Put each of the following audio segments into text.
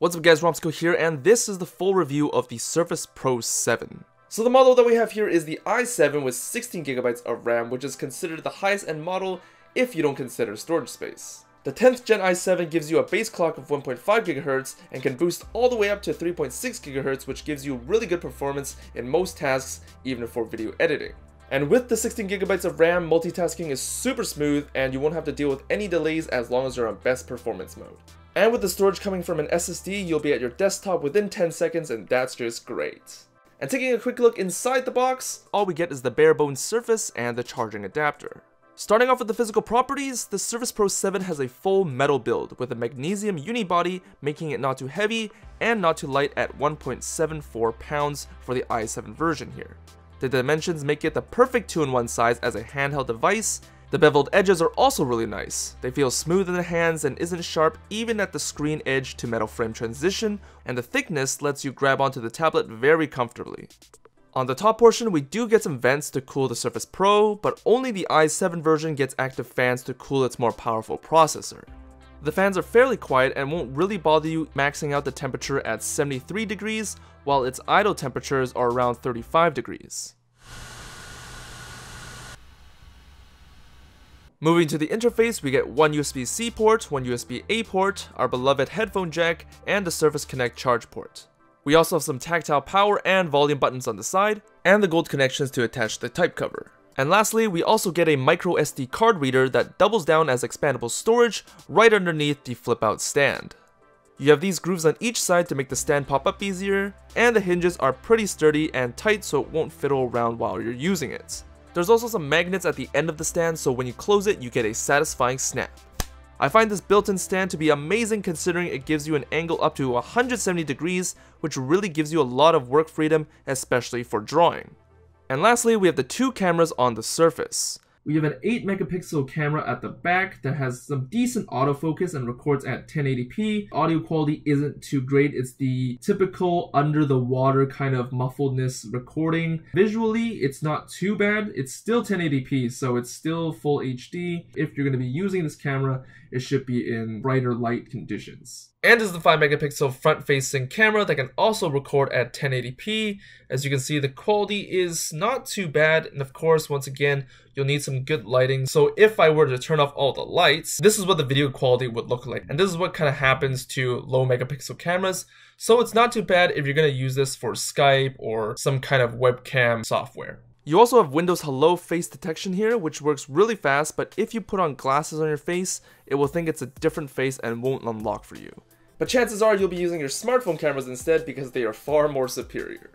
What's up guys, Romsicle here, and this is the full review of the Surface Pro 7. So the model that we have here is the i7 with 16GB of RAM, which is considered the highest end model if you don't consider storage space. The 10th gen i7 gives you a base clock of 1.5 GHz and can boost all the way up to 3.6 GHz, which gives you really good performance in most tasks, even for video editing. And with the 16GB of RAM, multitasking is super smooth and you won't have to deal with any delays as long as you're on best performance mode. And with the storage coming from an SSD, you'll be at your desktop within 10 seconds, and that's just great. And taking a quick look inside the box, all we get is the bare bones surface and the charging adapter. Starting off with the physical properties, the Surface Pro 7 has a full metal build with a magnesium unibody, making it not too heavy and not too light at 1.74 pounds for the i7 version here. The dimensions make it the perfect 2-in-1 size as a handheld device. The beveled edges are also really nice. They feel smooth in the hands and isn't sharp even at the screen edge to metal frame transition, and the thickness lets you grab onto the tablet very comfortably. On the top portion, we do get some vents to cool the Surface Pro, but only the i7 version gets active fans to cool its more powerful processor. The fans are fairly quiet and won't really bother you, maxing out the temperature at 73 degrees, while its idle temperatures are around 35 degrees. Moving to the interface, we get one USB-C port, one USB-A port, our beloved headphone jack, and the Surface Connect charge port. We also have some tactile power and volume buttons on the side, and the gold connections to attach the type cover. And lastly, we also get a micro SD card reader that doubles down as expandable storage right underneath the flip-out stand. You have these grooves on each side to make the stand pop up easier, and the hinges are pretty sturdy and tight so it won't fiddle around while you're using it. There's also some magnets at the end of the stand, so when you close it, you get a satisfying snap. I find this built-in stand to be amazing considering it gives you an angle up to 170 degrees, which really gives you a lot of work freedom, especially for drawing. And lastly, we have the two cameras on the Surface. We have an 8-megapixel camera at the back that has some decent autofocus and records at 1080p. Audio quality isn't too great. It's the typical under the water kind of muffledness recording. Visually, it's not too bad. It's still 1080p, so it's still full HD. If you're going to be using this camera, it should be in brighter light conditions. And is the 5-megapixel front-facing camera that can also record at 1080p. As you can see, the quality is not too bad, and of course, once again, you'll need some good lighting. So if I were to turn off all the lights, this is what the video quality would look like. And this is what kind of happens to low megapixel cameras. So it's not too bad if you're going to use this for Skype or some kind of webcam software. You also have Windows Hello face detection here, which works really fast, but if you put on glasses on your face, it will think it's a different face and won't unlock for you. But chances are you'll be using your smartphone cameras instead because they are far more superior.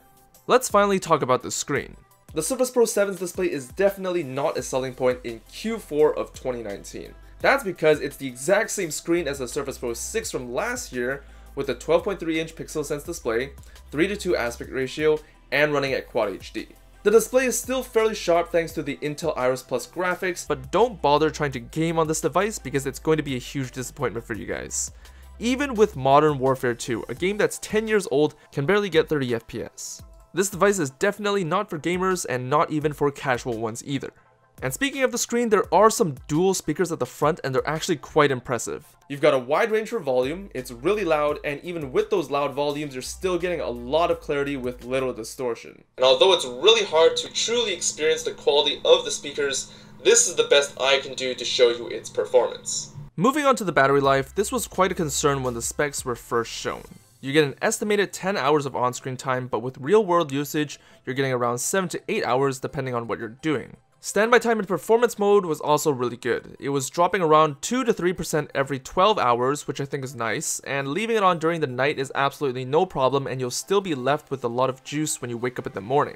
Let's finally talk about the screen. The Surface Pro 7's display is definitely not a selling point in Q4 of 2019. That's because it's the exact same screen as the Surface Pro 6 from last year with a 12.3-inch pixel sense display, 3:2 aspect ratio, and running at Quad HD. The display is still fairly sharp thanks to the Intel Iris Plus graphics, but don't bother trying to game on this device because it's going to be a huge disappointment for you guys. Even with Modern Warfare 2, a game that's 10 years old can barely get 30 FPS. This device is definitely not for gamers and not even for casual ones either. And speaking of the screen, there are some dual speakers at the front and they're actually quite impressive. You've got a wide range for volume, it's really loud, and even with those loud volumes, you're still getting a lot of clarity with little distortion. And although it's really hard to truly experience the quality of the speakers, this is the best I can do to show you its performance. Moving on to the battery life, this was quite a concern when the specs were first shown. You get an estimated 10 hours of on-screen time, but with real-world usage, you're getting around 7 to 8 hours depending on what you're doing. Standby time in performance mode was also really good. It was dropping around 2 to 3% every 12 hours, which I think is nice, and leaving it on during the night is absolutely no problem and you'll still be left with a lot of juice when you wake up in the morning.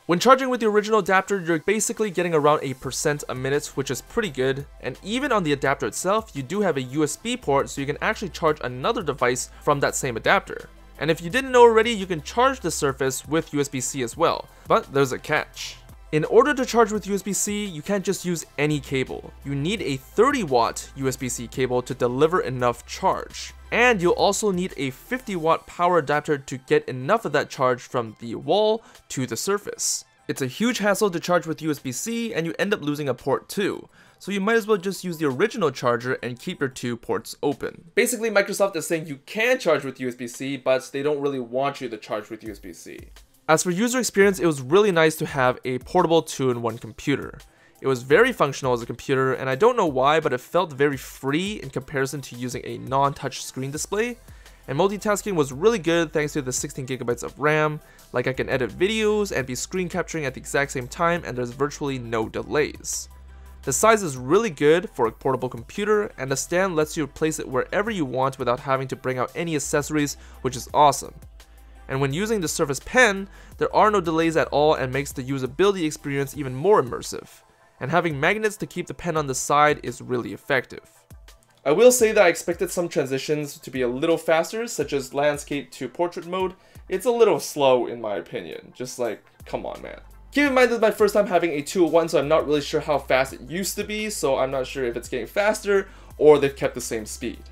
When charging with the original adapter, you're basically getting around 1% a minute, which is pretty good, and even on the adapter itself, you do have a USB port so you can actually charge another device from that same adapter. And if you didn't know already, you can charge the Surface with USB-C as well, but there's a catch. In order to charge with USB-C, you can't just use any cable. You need a 30-watt USB-C cable to deliver enough charge. And you'll also need a 50-watt power adapter to get enough of that charge from the wall to the Surface. It's a huge hassle to charge with USB-C and you end up losing a port too. so you might as well just use the original charger and keep your 2 ports open. Basically, Microsoft is saying you can charge with USB-C, but they don't really want you to charge with USB-C. As for user experience, it was really nice to have a portable 2-in-1 computer. It was very functional as a computer, and I don't know why, but it felt very free in comparison to using a non-touch screen display. And multitasking was really good thanks to the 16GB of RAM, like I can edit videos and be screen capturing at the exact same time, and there's virtually no delays. The size is really good for a portable computer, and the stand lets you place it wherever you want without having to bring out any accessories, which is awesome. And when using the Surface Pen, there are no delays at all and makes the usability experience even more immersive. And having magnets to keep the pen on the side is really effective. I will say that I expected some transitions to be a little faster, such as landscape to portrait mode. It's a little slow in my opinion, just like, come on man. Keep in mind this is my first time having a 2-in-1, so I'm not really sure how fast it used to be, so I'm not sure if it's getting faster or they've kept the same speed.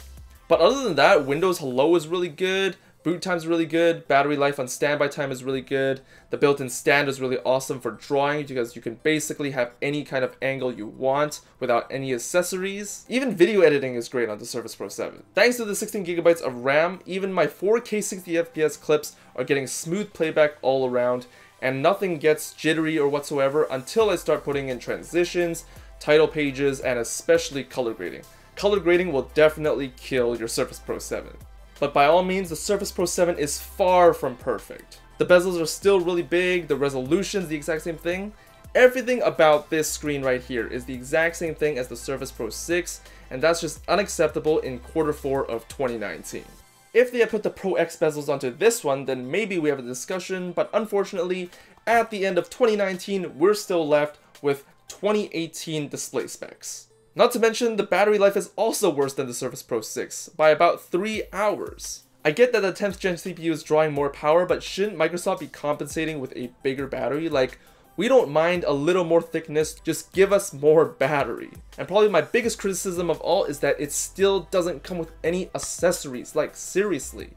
But other than that, Windows Hello is really good. Boot time is really good, battery life on standby time is really good, the built-in stand is really awesome for drawing because you can basically have any kind of angle you want without any accessories. Even video editing is great on the Surface Pro 7. Thanks to the 16GB of RAM, even my 4K 60fps clips are getting smooth playback all around, and nothing gets jittery or whatsoever until I start putting in transitions, title pages, and especially color grading. Color grading will definitely kill your Surface Pro 7. But by all means, the Surface Pro 7 is far from perfect. The bezels are still really big, the resolution's the exact same thing. Everything about this screen right here is the exact same thing as the Surface Pro 6, and that's just unacceptable in Q4 of 2019. If they had put the Pro X bezels onto this one, then maybe we have a discussion, but unfortunately, at the end of 2019, we're still left with 2018 display specs. Not to mention, the battery life is also worse than the Surface Pro 6, by about 3 hours. I get that the 10th gen CPU is drawing more power, but shouldn't Microsoft be compensating with a bigger battery? Like, we don't mind a little more thickness, just give us more battery. And probably my biggest criticism of all is that it still doesn't come with any accessories, like seriously.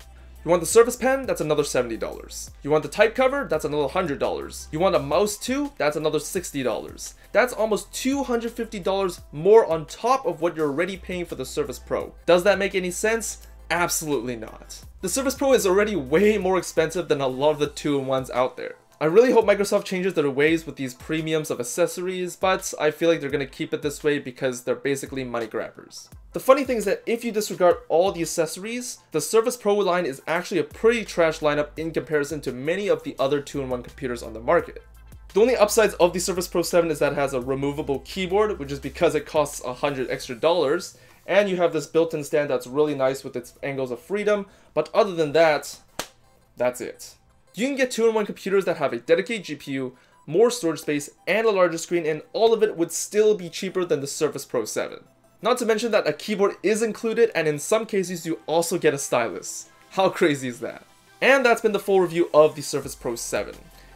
You want the Surface Pen? That's another $70. You want the type cover? That's another $100. You want a mouse too? That's another $60. That's almost $250 more on top of what you're already paying for the Surface Pro. Does that make any sense? Absolutely not. The Surface Pro is already way more expensive than a lot of the 2-in-1s out there. I really hope Microsoft changes their ways with these premiums of accessories, but I feel like they're going to keep it this way because they're basically money grabbers. The funny thing is that if you disregard all the accessories, the Surface Pro line is actually a pretty trash lineup in comparison to many of the other 2-in-1 computers on the market. The only upsides of the Surface Pro 7 is that it has a removable keyboard, which is because it costs $100 extra, and you have this built-in stand that's really nice with its angles of freedom, but other than that, that's it. You can get 2-in-1 computers that have a dedicated GPU, more storage space, and a larger screen, and all of it would still be cheaper than the Surface Pro 7. Not to mention that a keyboard is included, and in some cases you also get a stylus. How crazy is that? And that's been the full review of the Surface Pro 7.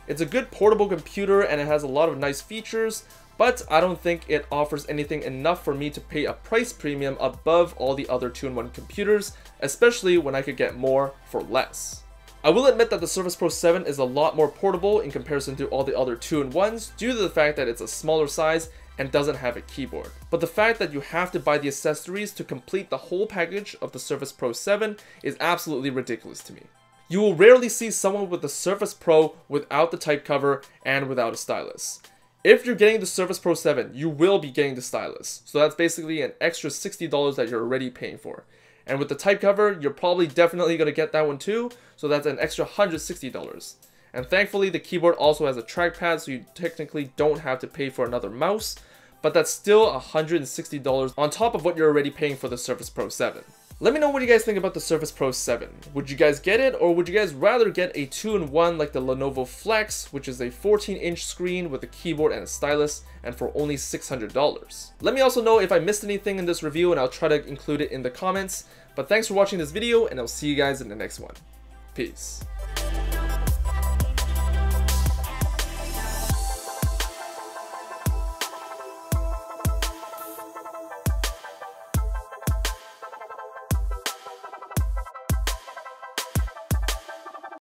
It's a good portable computer and it has a lot of nice features, but I don't think it offers anything enough for me to pay a price premium above all the other 2-in-1 computers, especially when I could get more for less. I will admit that the Surface Pro 7 is a lot more portable in comparison to all the other 2-in-1s due to the fact that it's a smaller size and doesn't have a keyboard. But the fact that you have to buy the accessories to complete the whole package of the Surface Pro 7 is absolutely ridiculous to me. You will rarely see someone with the Surface Pro without the type cover and without a stylus. If you're getting the Surface Pro 7, you will be getting the stylus. So that's basically an extra $60 that you're already paying for. And with the type cover, you're probably definitely going to get that one too, so that's an extra $160. And thankfully, the keyboard also has a trackpad, so you technically don't have to pay for another mouse, but that's still $160 on top of what you're already paying for the Surface Pro 7. Let me know what you guys think about the Surface Pro 7. Would you guys get it, or would you guys rather get a 2-in-1 like the Lenovo Flex, which is a 14-inch screen with a keyboard and a stylus, and for only $600? Let me also know if I missed anything in this review, and I'll try to include it in the comments. But thanks for watching this video, and I'll see you guys in the next one. Peace.